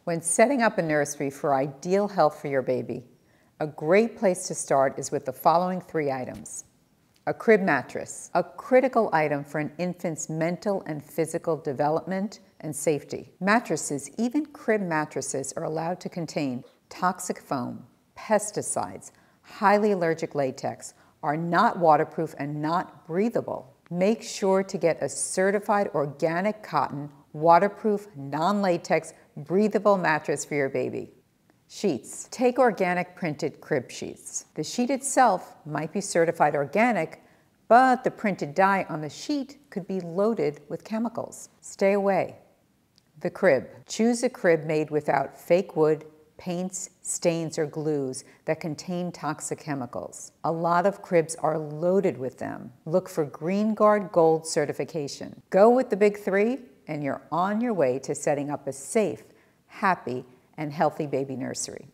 When setting up a nursery for ideal health for your baby, a great place to start is with the following 3 items. A crib mattress, a critical item for an infant's mental and physical development and safety. Mattresses, even crib mattresses, are allowed to contain toxic foam, pesticides, highly allergic latex, are not waterproof and not breathable. Make sure to get a certified organic cotton, waterproof, non-latex, breathable mattress for your baby. Sheets. Take organic printed crib sheets. The sheet itself might be certified organic, but the printed dye on the sheet could be loaded with chemicals. Stay away. The crib. Choose a crib made without fake wood, paints, stains, or glues that contain toxic chemicals. A lot of cribs are loaded with them. Look for Green Guard Gold certification. Go with the big 3 and you're on your way to setting up a safe, happy, and healthy baby nursery.